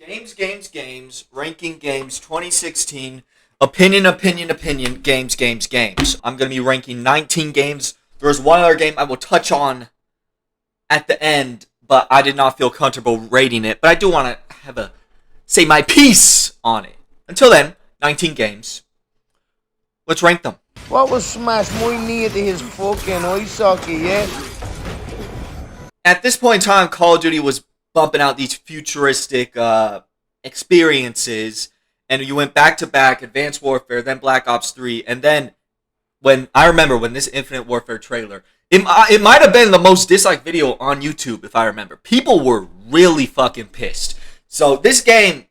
Games, ranking games 2016, opinion, games. I'm going to be ranking 19 games. There's one other game I will touch on at the end, but I did not feel comfortable rating it. But I do want to say my piece on it. Until then, 19 games. Let's rank them. What was Smash muy near to his fucking ice hockey, yeah? At this point in time, Call of Duty was bumping out these futuristic experiences, and you went back to back, Advanced Warfare, then Black Ops 3, and then when this Infinite Warfare trailer, it might have been the most disliked video on YouTube, if I remember. People were really fucking pissed. So this game,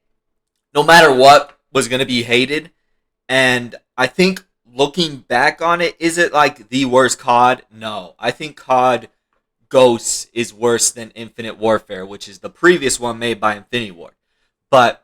no matter what, was going to be hated, and I think looking back on it, is it like the worst COD? No. I think COD Ghosts is worse than Infinite Warfare, which is the previous one made by Infinity Ward. But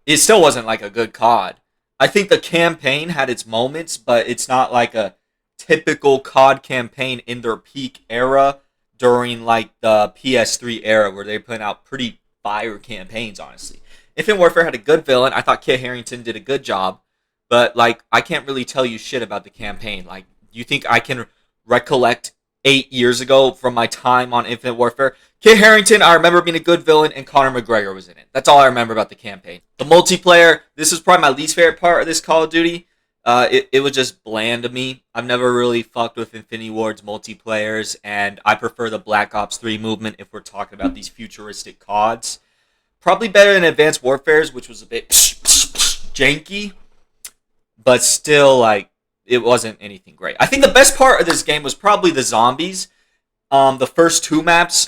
it still wasn't like a good COD. I think the campaign had its moments, but it's not like a typical COD campaign in their peak era during like the PS3 era where they put out pretty fire campaigns, honestly. Infinite Warfare had a good villain. I thought Kit Harington did a good job. But like, I can't really tell you shit about the campaign. Like, you think I can recollect 8 years ago from my time on Infinite Warfare? Kit Harington, I remember being a good villain, and Conor McGregor was in it. That's all I remember about the campaign. The multiplayer, this is probably my least favorite part of this Call of Duty. It was just bland to me. I've never really fucked with Infinity Ward's multiplayers, and I prefer the Black Ops 3 movement if we're talking about these futuristic CODs. Probably better than Advanced Warfare's, which was a bit janky, but still, like, it wasn't anything great. I think the best part of this game was probably the zombies. The first two maps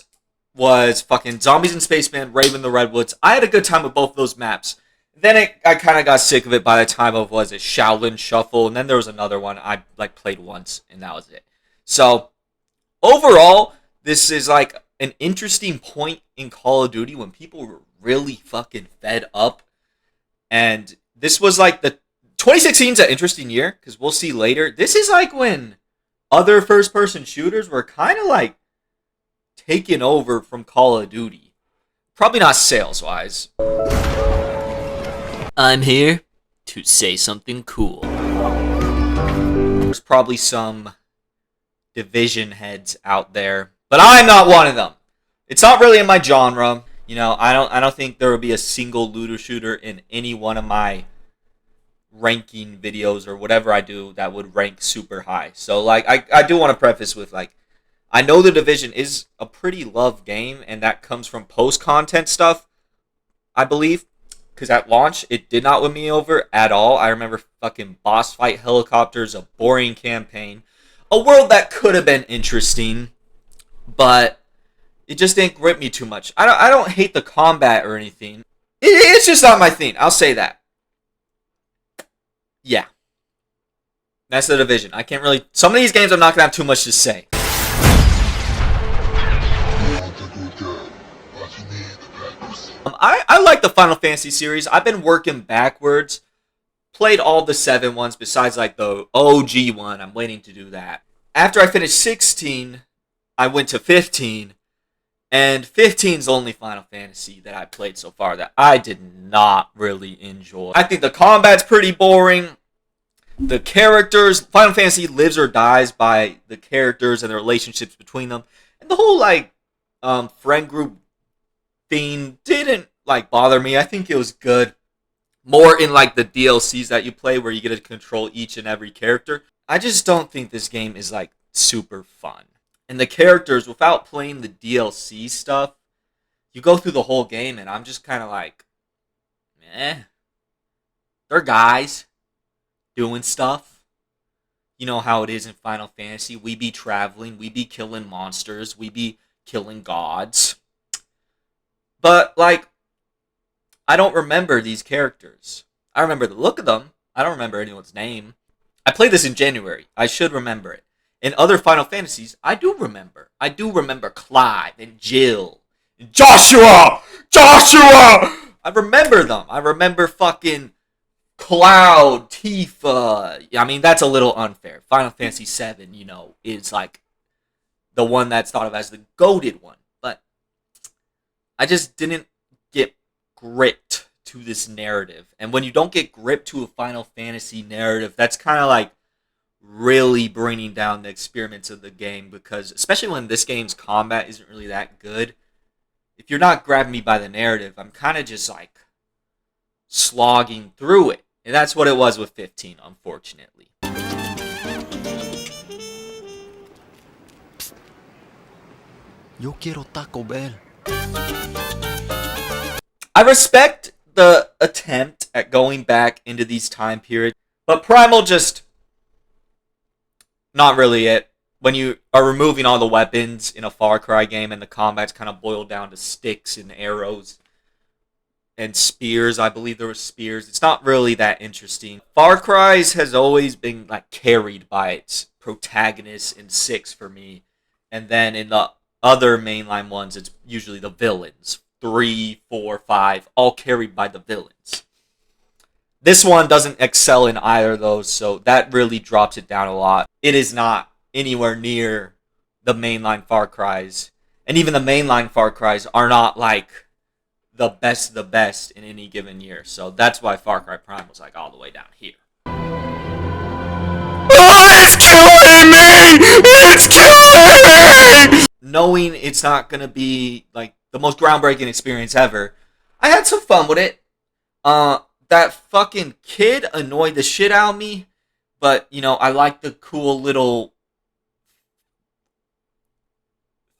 was fucking Zombies and Spaceman, Raven the Redwoods. I had a good time with both of those maps. Then I kind of got sick of it by the time of, Shaolin Shuffle, and then there was another one I played once, and that was it. So, overall, this is like an interesting point in Call of Duty when people were really fucking fed up. And this was like 2016 is an interesting year, because we'll see later. This is like when other first-person shooters were kind of like taken over from Call of Duty. Probably not sales-wise. I'm here to say something cool. There's probably some Division heads out there, but I'm not one of them. It's not really in my genre. You know, I don't think there would be a single looter shooter in any one of my ranking videos or whatever I do that would rank super high. So, like, I do want to preface with, like, I know The Division is a pretty loved game, and that comes from post-content stuff, I believe. Because at launch, it did not win me over at all. I remember fucking boss fight helicopters, a boring campaign, a world that could have been interesting, but it just didn't grip me too much. I don't hate the combat or anything. It's just not my thing. I'll say that. Yeah. That's The Division. I can't really... Some of these games I'm not going to have too much to say. I like the Final Fantasy series. I've been working backwards. Played all the 7 ones besides like the OG one. I'm waiting to do that. After I finished 16, I went to 15. And 15's the only Final Fantasy that I played so far that I did not really enjoy. I think the combat's pretty boring. The characters, Final Fantasy lives or dies by the characters and the relationships between them. And the whole, like, friend group thing didn't, like, bother me. I think it was good. More in, like, the DLCs that you play where you get to control each and every character. I just don't think this game is, like, super fun. And the characters, without playing the DLC stuff, you go through the whole game and I'm just kind of like, they're guys doing stuff. You know how it is in Final Fantasy. We be traveling, we be killing monsters, we be killing gods. But, like, I don't remember these characters. I remember the look of them. I don't remember anyone's name. I played this in January. I should remember it. In other Final Fantasies, I do remember. I do remember Clive and Jill. And Joshua! I remember them. I remember fucking Cloud, Tifa. I mean, that's a little unfair. Final Fantasy VII, you know, is like the one that's thought of as the goated one. But I just didn't get gripped to this narrative. And when you don't get gripped to a Final Fantasy narrative, that's kind of like really bringing down the experiments of the game, because especially when this game's combat isn't really that good, if you're not grabbing me by the narrative, I'm kind of just like slogging through it. And that's what it was with 15, unfortunately. Yo quiero Taco Bell. I respect the attempt at going back into these time periods, but Primal just not really it. When you are removing all the weapons in a Far Cry game and the combat's kind of boiled down to sticks and arrows and spears, I believe there were spears, it's not really that interesting. Far Cry's has always been like carried by its protagonists in 6 for me, and then in the other mainline ones, it's usually the villains. 3, 4, 5, all carried by the villains. This one doesn't excel in either of those, so that really drops it down a lot. It is not anywhere near the mainline Far Cries. And even the mainline Far Cries are not like the best of the best in any given year. So that's why Far Cry Primal was like all the way down here. Oh, it's killing me! It's killing me! Knowing it's not going to be like the most groundbreaking experience ever, I had some fun with it. That fucking kid annoyed the shit out of me, but, you know, I like the cool little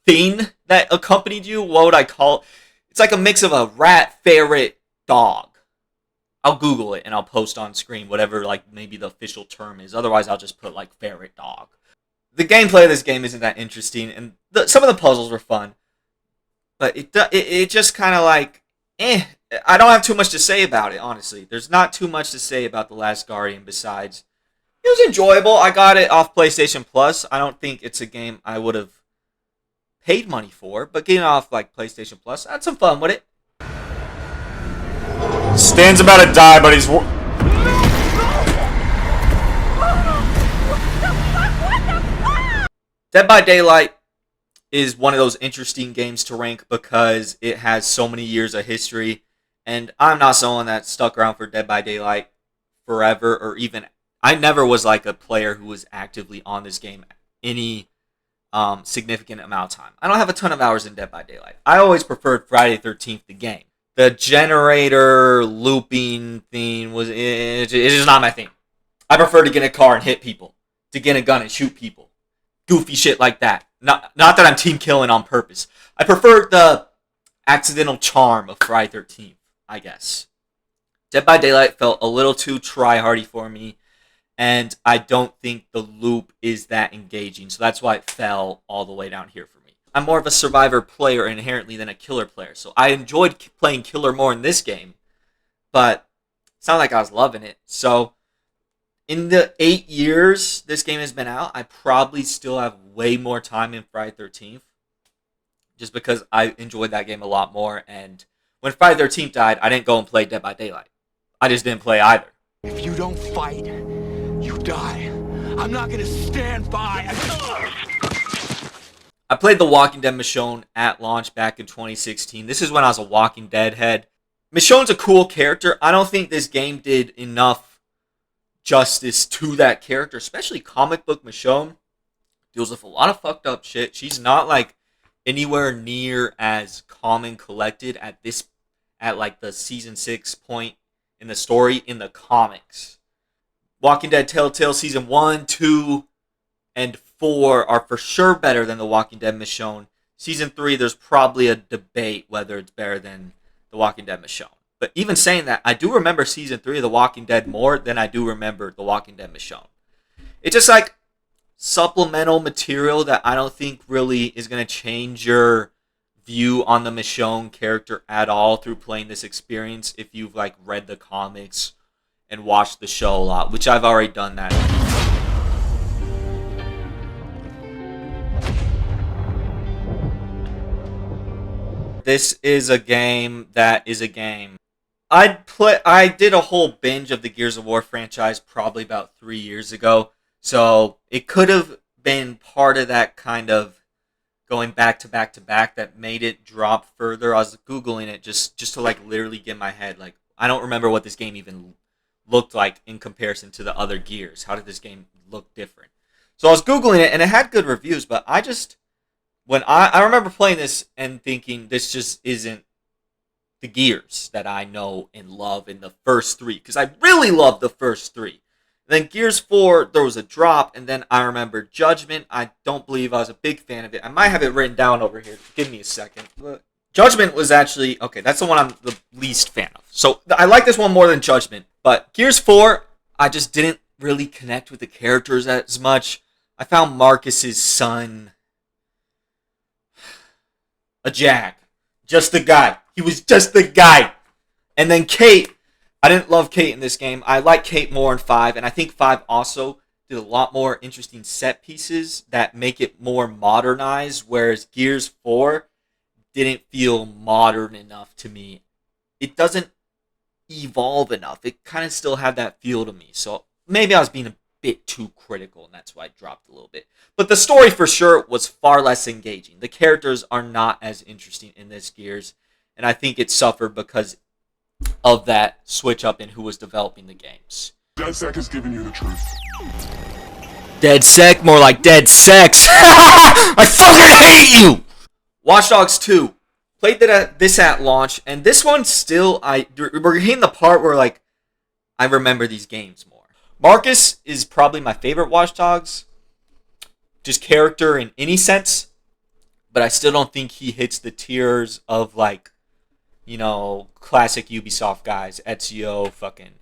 thing that accompanied you. What would I call it? It's like a mix of a rat, ferret, dog. I'll Google it and I'll post on screen whatever, like, maybe the official term is. Otherwise, I'll just put, like, ferret, dog. The gameplay of this game isn't that interesting, and some of the puzzles were fun, but it just kind of like, I don't have too much to say about it, honestly. There's not too much to say about The Last Guardian besides it was enjoyable. I got it off PlayStation Plus. I don't think it's a game I would have paid money for, but getting it off like PlayStation Plus, I had some fun with it. Stan's about to die, but he's... Dead by Daylight is one of those interesting games to rank because it has so many years of history, and I'm not someone that stuck around for Dead by Daylight forever, or even I never was like a player who was actively on this game any significant amount of time. I don't have a ton of hours in Dead by Daylight. I always preferred Friday the 13th, the game. The generator looping thing it's just not my thing. I prefer to get in a car and hit people, to get a gun and shoot people. Goofy shit like that. Not that I'm team killing on purpose. I prefer the accidental charm of Friday 13th, I guess. Dead by Daylight felt a little too try-hardy for me, and I don't think the loop is that engaging, so that's why it fell all the way down here for me. I'm more of a survivor player inherently than a killer player, so I enjoyed playing killer more in this game, but it's not like I was loving it. So in the 8 years this game has been out, I probably still have way more time in Friday 13th, just because I enjoyed that game a lot more, and when Friday 13th died, I didn't go and play Dead by Daylight. I just didn't play either. If you don't fight, you die. I'm not gonna stand by. I played The Walking Dead Michonne at launch back in 2016. This is when I was a Walking Dead head. Michonne's a cool character. I don't think this game did enough justice to that character, especially comic book Michonne deals with a lot of fucked up shit. She's not like anywhere near as calm and collected at like the season 6 point in the story in the comics. Walking Dead Telltale season 1, 2, and 4 are for sure better than The Walking Dead Michonne. Season 3, there's probably a debate whether it's better than The Walking Dead Michonne. But even saying that, I do remember season 3 of The Walking Dead more than I do remember The Walking Dead Michonne. It's just like supplemental material that I don't think really is going to change your view on the Michonne character at all through playing this experience if you've like read the comics and watched the show a lot, which I've already done that. This is a game that is a game. I did a whole binge of the Gears of War franchise probably about 3 years ago, so it could have been part of that kind of going back to back to back that made it drop further. I was Googling it just to like literally get in my head. Like, I don't remember what this game even looked like in comparison to the other Gears. How did this game look different? So I was Googling it, and it had good reviews, but I remember playing this and thinking this just isn't the Gears that I know and love in the first three, because I really loved the first three. And then Gears 4, there was a drop, and then I remember Judgment. I don't believe I was a big fan of it. I might have it written down over here. Give me a second. Judgment was actually, okay, that's the one I'm the least fan of. So I like this one more than Judgment, but Gears 4, I just didn't really connect with the characters as much. I found Marcus's son a jag. Just a guy. He was just the guy. And then Kate, I didn't love Kate in this game. I like Kate more in 5, and I think 5 also did a lot more interesting set pieces that make it more modernized, whereas Gears 4 didn't feel modern enough to me. It doesn't evolve enough. It kind of still had that feel to me. So maybe I was being a bit too critical, and that's why I dropped a little bit. But the story for sure was far less engaging. The characters are not as interesting in this Gears, and I think it suffered because of that switch up in who was developing the games. DeadSec is giving you the truth. Dead Sec, more like dead sex. I fucking hate you! Watch Dogs 2. Played this at launch, and this one still, we're hitting the part where like I remember these games more. Marcus is probably my favorite Watch Dogs, just character in any sense, but I still don't think he hits the tiers of like, you know, classic Ubisoft guys. Ezio, fucking,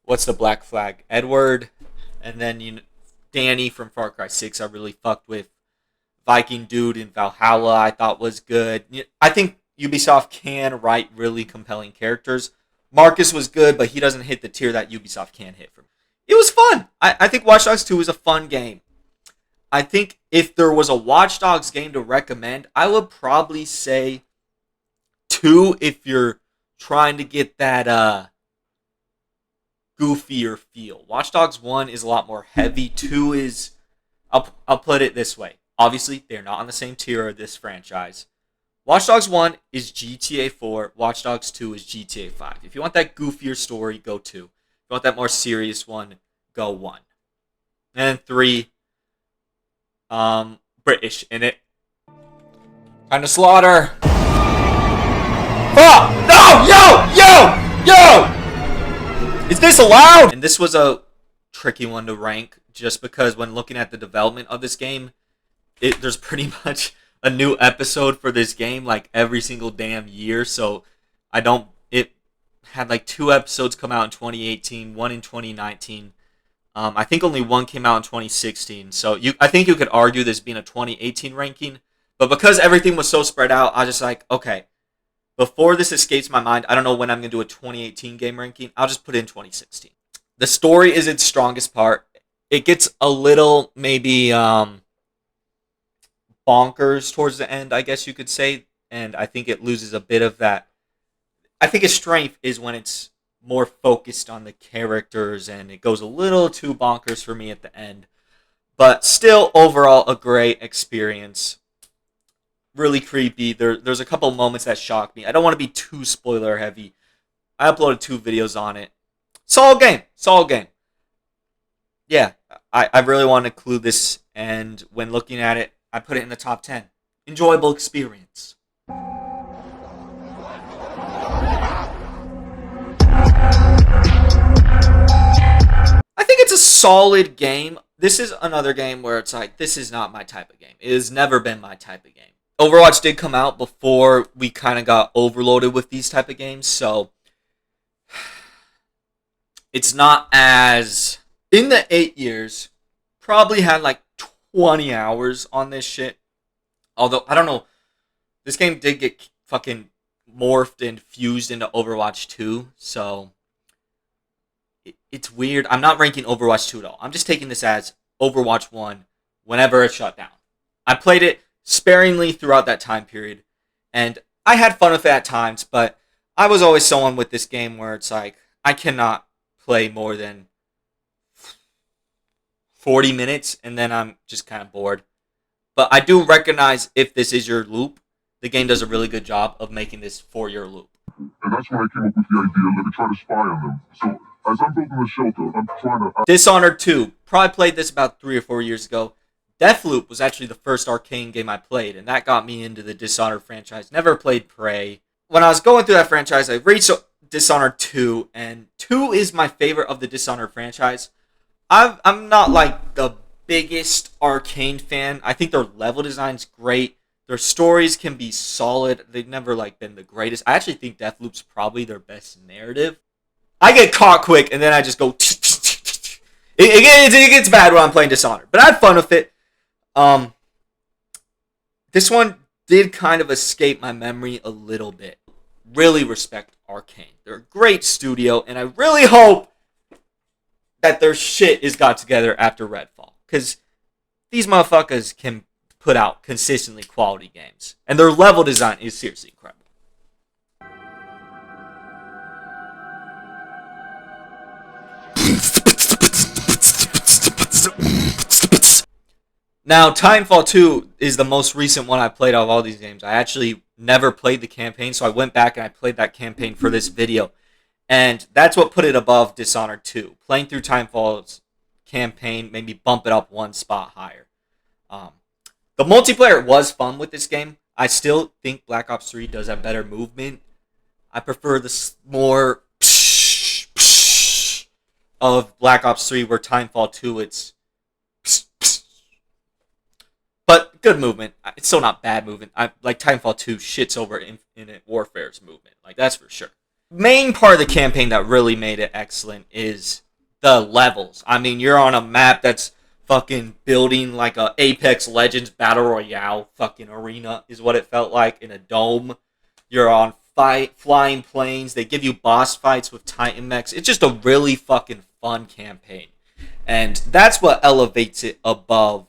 what's the Black Flag? Edward, and then Danny from Far Cry 6 I really fucked with. Viking Dude in Valhalla I thought was good. I think Ubisoft can write really compelling characters. Marcus was good, but he doesn't hit the tier that Ubisoft can hit for me. It was fun. I think Watch Dogs 2 is a fun game. I think if there was a Watch Dogs game to recommend, I would probably say 2 if you're trying to get that goofier feel. Watch Dogs 1 is a lot more heavy. 2 is, I'll put it this way. Obviously, they're not on the same tier of this franchise. Watch Dogs 1 is GTA 4. Watch Dogs 2 is GTA 5. If you want that goofier story, go 2. If you want that more serious one, go 1. And 3, British in it. Kind of slaughter. Oh! No! Yo! Is this allowed? And this was a tricky one to rank, just because when looking at the development of this game, there's pretty much a new episode for this game like every single damn year. So it had like 2 episodes come out in 2018, 1 in 2019. I think only 1 came out in 2016. So I think you could argue this being a 2018 ranking, but because everything was so spread out, I just like, okay, before this escapes my mind, I don't know when I'm going to do a 2018 game ranking. I'll just put in 2016. The story is its strongest part. It gets a little maybe bonkers towards the end, I guess you could say, and I think it loses a bit of that. I think its strength is when it's more focused on the characters, and it goes a little too bonkers for me at the end. But still, overall, a great experience. Really creepy. There's a couple moments that shocked me. I don't want to be too spoiler heavy. I uploaded 2 videos on it. Solid game. Yeah, I really want to include this, and when looking at it, I put it in the top 10. Enjoyable experience. I think it's a solid game. This is another game where it's like, this is not my type of game. It has never been my type of game. Overwatch did come out before we kind of got overloaded with these type of games, so it's not as... In the 8 years, probably had like 20 hours on this shit. Although, I don't know, this game did get fucking morphed and fused into Overwatch 2, so it's weird. I'm not ranking Overwatch 2 at all. I'm just taking this as Overwatch 1 whenever it shut down. I played it sparingly throughout that time period, and I had fun with it at times, but I was always someone with this game where it's like, I cannot play more than 40 minutes, and then I'm just kind of bored. But I do recognize if this is your loop, the game does a really good job of making this for your loop. And that's when I came up with the idea, let me try to spy on them. So, as I'm building the shelter, I'm trying to... Dishonored 2. Probably played this about 3 or 4 years ago. Deathloop was actually the first Arcane game I played, and that got me into the Dishonored franchise. Never played Prey. When I was going through that franchise, I reached Dishonored 2, and 2 is my favorite of the Dishonored franchise. I'm not like the biggest Arcane fan. I think their level design's great. Their stories can be solid. They've never like been the greatest. I actually think Deathloop's probably their best narrative. I get caught quick, and then I just go... It gets bad when I'm playing Dishonored, but I had fun with it. This one did kind of escape my memory a little bit. Really respect Arcane. They're a great studio, and I really hope that their shit is got together after Redfall. Because these motherfuckers can put out consistently quality games. And their level design is seriously incredible. Now, Titanfall 2 is the most recent one I played out of all these games. I actually never played the campaign, so I went back and I played that campaign for this video. And that's what put it above Dishonored 2. Playing through Titanfall's campaign made me bump it up one spot higher. The multiplayer was fun with this game. I still think Black Ops 3 does have better movement. I prefer the more of Black Ops 3, where Titanfall 2, it's... But good movement. It's still not bad movement. Like Titanfall 2 shits over Infinite Warfare's movement. Like, that's for sure. Main part of the campaign that really made it excellent is the levels. I mean, you're on a map that's fucking building like a Apex Legends Battle Royale fucking arena is what it felt like, in a dome. You're on flying planes. They give you boss fights with Titan mechs. It's just a really fucking fun campaign. And that's what elevates it above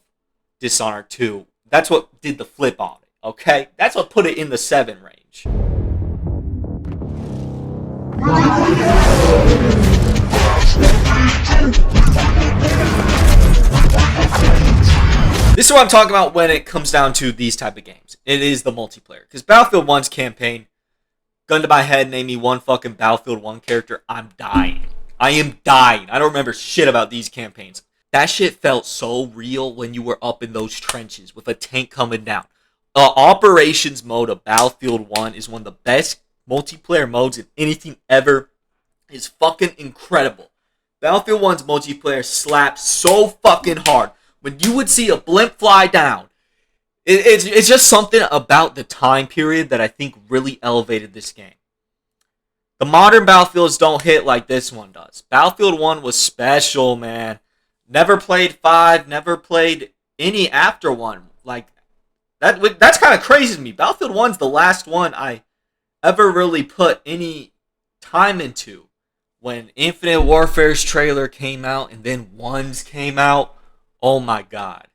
Dishonored 2. That's what did the flip on it, okay? That's what put it in the 7 range. This is what I'm talking about when it comes down to these type of games. It is the multiplayer. Because Battlefield 1's campaign, gun to my head, name me one fucking Battlefield 1 character, I'm dying. I am dying. I don't remember shit about these campaigns. That shit felt so real when you were up in those trenches with a tank coming down. The operations mode of Battlefield 1 is one of the best multiplayer modes in anything ever. It's fucking incredible. Battlefield 1's multiplayer slaps so fucking hard. When you would see a blimp fly down, it's just something about the time period that I think really elevated this game. The modern Battlefields don't hit like this one does. Battlefield 1 was special, man. Never played 5, never played any after 1. Like, that's kind of crazy to me. Battlefield 1's the last one I ever really put any time into. When Infinite Warfare's trailer came out and then 1's came out, oh my god.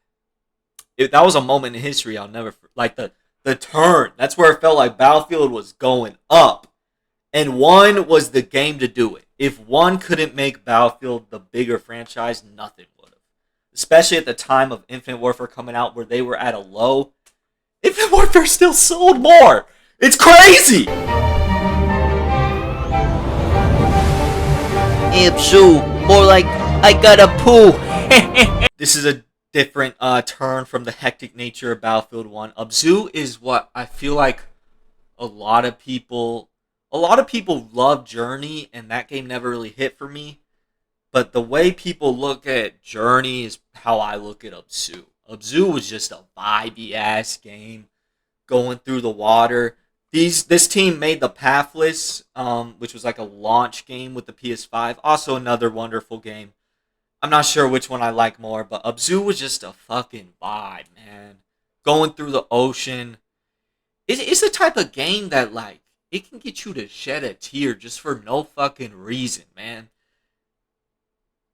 That was a moment in history I'll never... Like, the turn. That's where it felt like Battlefield was going up. And 1 was the game to do it. If 1 couldn't make Battlefield the bigger franchise, nothing would have. Especially at the time of Infinite Warfare coming out, where they were at a low. Infinite Warfare still sold more. It's crazy. Abzu, more like I gotta poo. This is a different turn from the hectic nature of Battlefield 1. Abzu is what I feel like a lot of people love Journey, and that game never really hit for me. But the way people look at Journey is how I look at Abzu. Abzu was just a vibey-ass game going through the water. This team made the Pathless, which was like a launch game with the PS5. Also another wonderful game. I'm not sure which one I like more, but Abzu was just a fucking vibe, man. Going through the ocean. It's the type of game that, like, it can get you to shed a tear just for no fucking reason, man.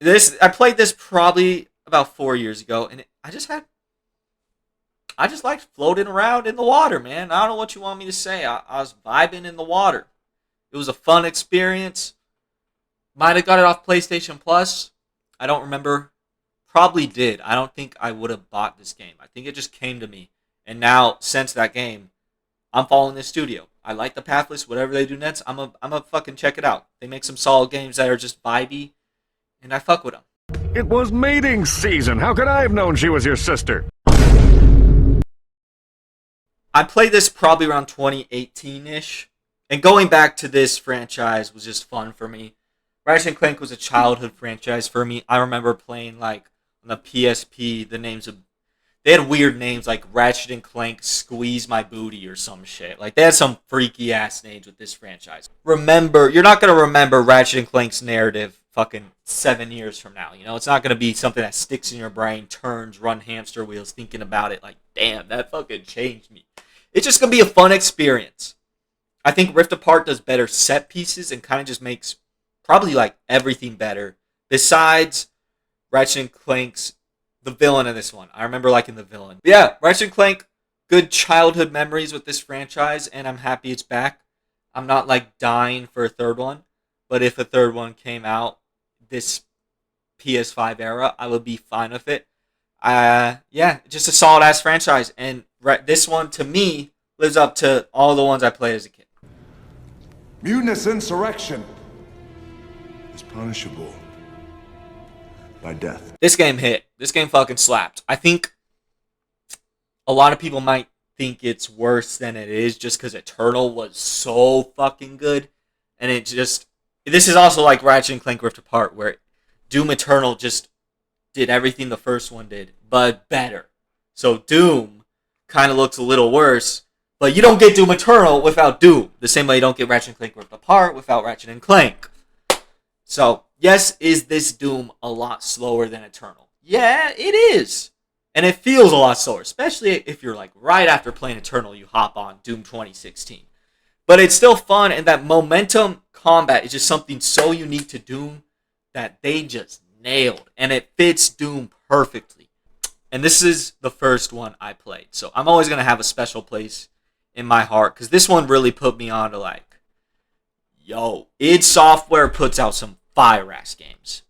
I played this probably about 4 years ago, and I just liked floating around in the water, man. I don't know what you want me to say. I was vibing in the water. It was a fun experience. Might have got it off PlayStation Plus. I don't remember. probably did. I don't think I would have bought this game. I think it just came to me. And now, since that game, I'm following this studio. I like the Pathless. Whatever they do next, I'm a fucking check it out. They make some solid games that are just vibey, and I fuck with them. It was mating season. How could I have known she was your sister? I played this probably around 2018-ish. And going back to this franchise was just fun for me. Ratchet and Clank was a childhood franchise for me. I remember playing, like, on the PSP, the names of... They had weird names like Ratchet and Clank Squeeze My Booty or some shit. Like, they had some freaky-ass names with this franchise. Remember, you're not going to remember Ratchet and Clank's narrative fucking 7 years from now. You know, it's not going to be something that sticks in your brain, turns, run hamster wheels thinking about it. Like, damn, that fucking changed me. It's just going to be a fun experience. I think Rift Apart does better set pieces and kind of just makes probably like everything better. Besides Ratchet and Clank's the villain in this one. I remember liking the villain. But yeah, Ratchet and Clank, good childhood memories with this franchise, and I'm happy it's back. I'm not like dying for a third one, but if a third one came out this PS5 era, I would be fine with it. Yeah, just a solid ass franchise, and this one to me lives up to all the ones I played as a kid. Mutinous insurrection is punishable by death. This game hit. This game fucking slapped. I think a lot of people might think it's worse than it is just because Eternal was so fucking good. And it just... This is also like Ratchet and Clank Rift Apart, where Doom Eternal just did everything the first one did, but better. So Doom kind of looks a little worse, but you don't get Doom Eternal without Doom. The same way you don't get Ratchet and Clank Rift Apart without Ratchet and Clank. So, yes, is this Doom a lot slower than Eternal? Yeah, it is. And it feels a lot slower, especially if you're like right after playing Eternal, you hop on Doom 2016. But it's still fun, and that momentum combat is just something so unique to Doom that they just nailed. And it fits Doom perfectly. And this is the first one I played. So I'm always going to have a special place in my heart, because this one really put me on to like, yo, id Software puts out some fire-ass games.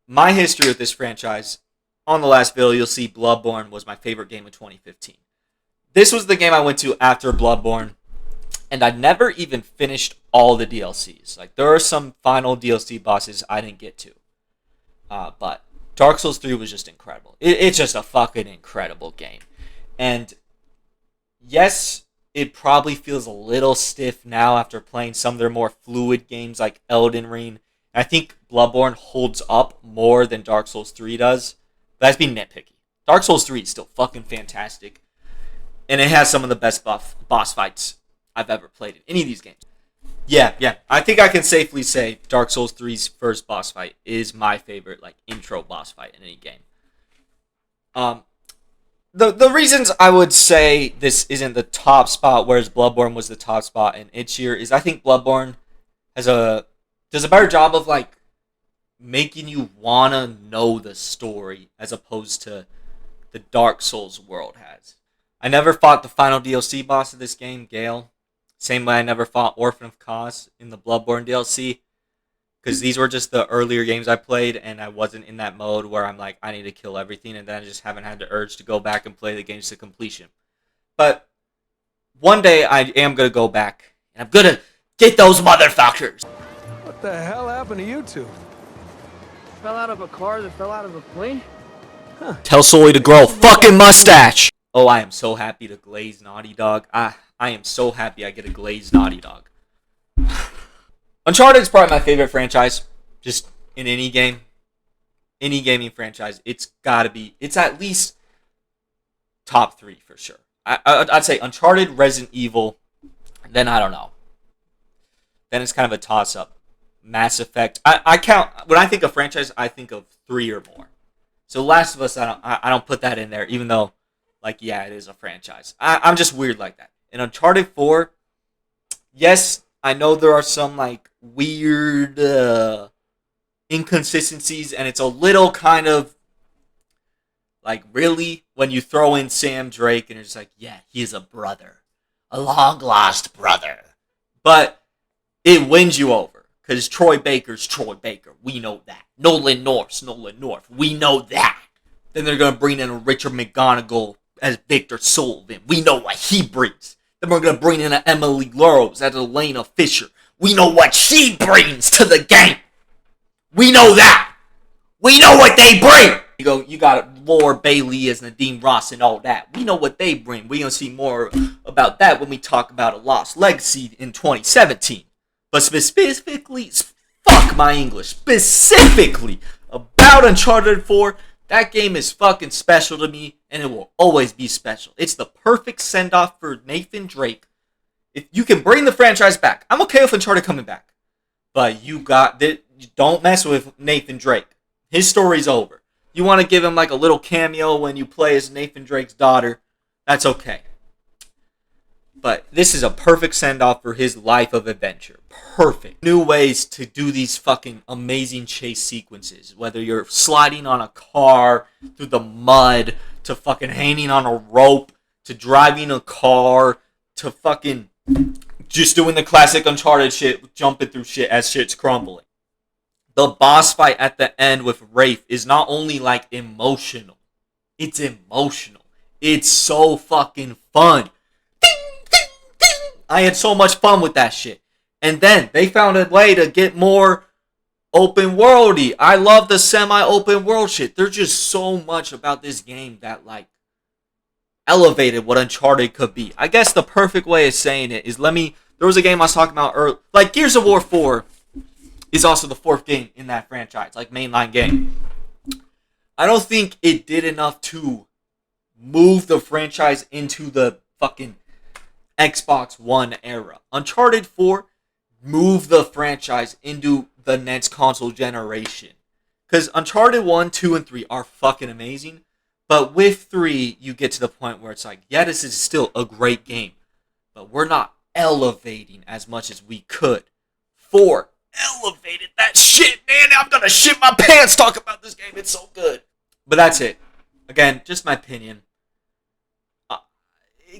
My history with this franchise, on the last video, you'll see Bloodborne was my favorite game of 2015. This was the game I went to after Bloodborne, and I never even finished all the DLCs. Like, there are some final DLC bosses I didn't get to. But Dark Souls 3 was just incredible. It's just a fucking incredible game. And yes, it probably feels a little stiff now after playing some of their more fluid games like Elden Ring. I think Bloodborne holds up more than Dark Souls 3 does. But that's being nitpicky. Dark Souls 3 is still fucking fantastic. And it has some of the best boss fights I've ever played in any of these games. Yeah. I think I can safely say Dark Souls 3's first boss fight is my favorite, like, intro boss fight in any game. The reasons I would say this isn't the top spot, whereas Bloodborne was the top spot in its year, is I think Bloodborne does a better job of, like, making you wanna know the story as opposed to the Dark Souls world has. I never fought the final DLC boss of this game, Gale. Same way I never fought Orphan of Kos in the Bloodborne DLC. Because these were just the earlier games I played, and I wasn't in that mode where I'm like, I need to kill everything, and then I just haven't had the urge to go back and play the games to completion. But one day I am going to go back, and I'm going to get those motherfuckers! What the hell happened to you two? Fell out of a car that fell out of a plane? Tell Sully to grow a fucking mustache! Oh, I am so happy to glaze Naughty Dog. I am so happy I get a glazed Naughty Dog. Uncharted is probably my favorite franchise. Just in any game. Any gaming franchise. It's gotta be. It's at least top 3 for sure. I'd say Uncharted, Resident Evil. Then I don't know. Then it's kind of a toss-up. Mass Effect. I count... When I think of franchise, I think of 3 or more. So Last of Us, I don't put that in there, even though, like, yeah, it is a franchise. I'm just weird like that. In Uncharted 4, yes, I know there are some, like, weird inconsistencies, and it's a little kind of, like, really, when you throw in Sam Drake, and you're just like, yeah, he is a brother. A long-lost brother. But it wins you over. Because Troy Baker's Troy Baker. We know that. Nolan North. We know that. Then they're going to bring in a Richard McGonigal as Victor Sullivan. We know what he brings. Then we're going to bring in an Emily Lurrows as Elena Fisher. We know what she brings to the game. We know that. We know what they bring. You got Laura Bailey as Nadine Ross and all that. We know what they bring. We're going to see more about that when we talk about A Lost Legacy in 2017. But specifically, fuck my English, specifically about Uncharted 4, that game is fucking special to me, and it will always be special. It's the perfect send-off for Nathan Drake. If you can bring the franchise back, I'm okay with Uncharted coming back. But don't mess with Nathan Drake. His story's over. You want to give him like a little cameo when you play as Nathan Drake's daughter, that's okay. But this is a perfect send-off for his life of adventure. Perfect. New ways to do these fucking amazing chase sequences. Whether you're sliding on a car through the mud, to fucking hanging on a rope, to driving a car, to fucking just doing the classic Uncharted shit, jumping through shit as shit's crumbling. The boss fight at the end with Rafe is not only like emotional. It's emotional. It's so fucking fun. I had so much fun with that shit. And then they found a way to get more open worldy. I love the semi-open world shit. There's just so much about this game that like elevated what Uncharted could be. I guess the perfect way of saying it is there was a game I was talking about earlier. Like Gears of War 4 is also the fourth game in that franchise. Like mainline game. I don't think it did enough to move the franchise into the fucking Xbox One era. Uncharted 4 moved the franchise into the next console generation. Because Uncharted 1, 2, and 3 are fucking amazing. But with 3, you get to the point where it's like, yeah, this is still a great game. But we're not elevating as much as we could. 4 elevated that shit, man. I'm gonna shit my pants talking about this game. It's so good. But that's it. Again, just my opinion.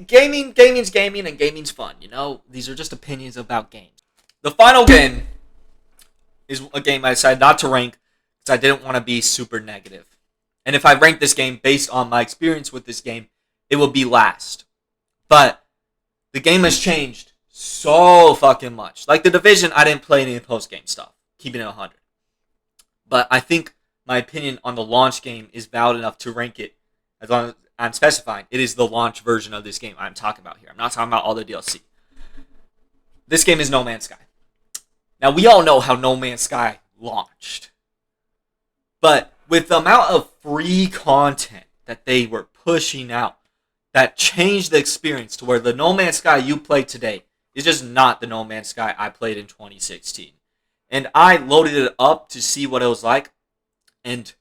Gaming's gaming, and gaming's fun, you know? These are just opinions about games. The final game is a game I decided not to rank because I didn't want to be super negative. And if I rank this game based on my experience with this game, it will be last. But the game has changed so fucking much. Like The Division, I didn't play any of the post-game stuff, keeping it 100. But I think my opinion on the launch game is valid enough to rank it as long as I'm specifying it is the launch version of this game I'm talking about here. I'm not talking about all the DLC. This game is No Man's Sky. Now, we all know how No Man's Sky launched. But with the amount of free content that they were pushing out, that changed the experience to where the No Man's Sky you play today is just not the No Man's Sky I played in 2016. And I loaded it up to see what it was like. And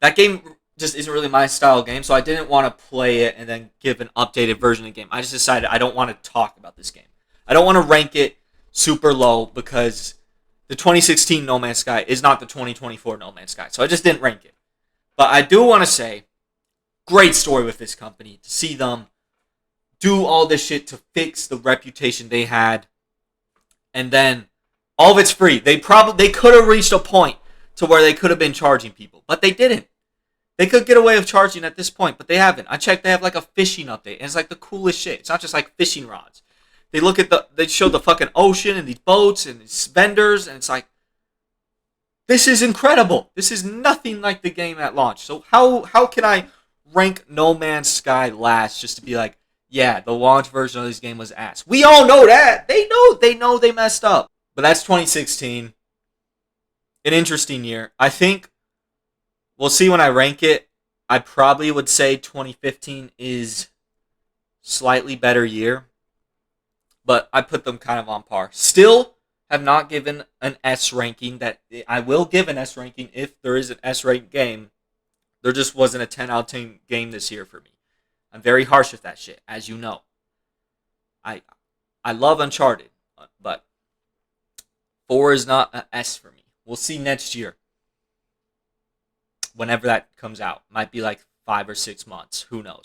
that game just isn't really my style of game, so I didn't want to play it and then give an updated version of the game. I just decided I don't want to talk about this game. I don't want to rank it super low because the 2016 No Man's Sky is not the 2024 No Man's Sky, so I just didn't rank it. But I do want to say, great story with this company, to see them do all this shit to fix the reputation they had, and then all of it's free. They could have reached a point to where they could have been charging people, but they didn't. They could get away with charging at this point, but they haven't. I checked, they have like a fishing update, and it's like the coolest shit. It's not just like fishing rods. They show the fucking ocean and these boats and these vendors, and it's like, this is incredible. This is nothing like the game at launch. So how can I rank No Man's Sky last just to be like, yeah, the launch version of this game was ass? We all know that. They know they messed up. But that's 2016. An interesting year. I think we'll see when I rank it. I probably would say 2015 is slightly better year. But I put them kind of on par. Still have not given an S ranking. That I will give an S ranking if there is an S ranked game. There just wasn't a 10 out of 10 game this year for me. I'm very harsh with that shit, as you know. I love Uncharted, but 4 is not an S for me. We'll see next year. Whenever that comes out. Might be like 5 or 6 months. Who knows?